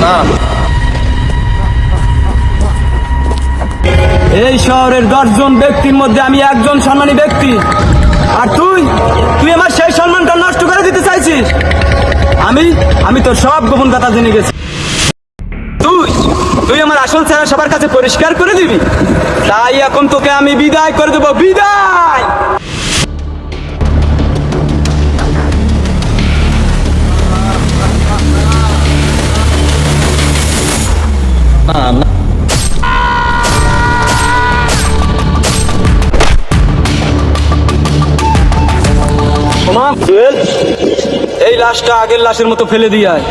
না। এই শহরের 10 জন ব্যক্তির মধ্যে আমি একজন সম্মানী ব্যক্তি, আর তুই তুই আমার সেই সম্মানটা নষ্ট করে দিতে চাইছিস। আমি তোর সব গোপন কথা জেনে গেছি। তুই আমার আসল চেহারা সবার কাছে পরিষ্কার করে দিবি, তাই এখন তোকে আমি বিদায় করে দেবো। বিদায়। জুয়েল, এই লাশটা আগের লাশের মতো ফেলে দিয়ে আয়।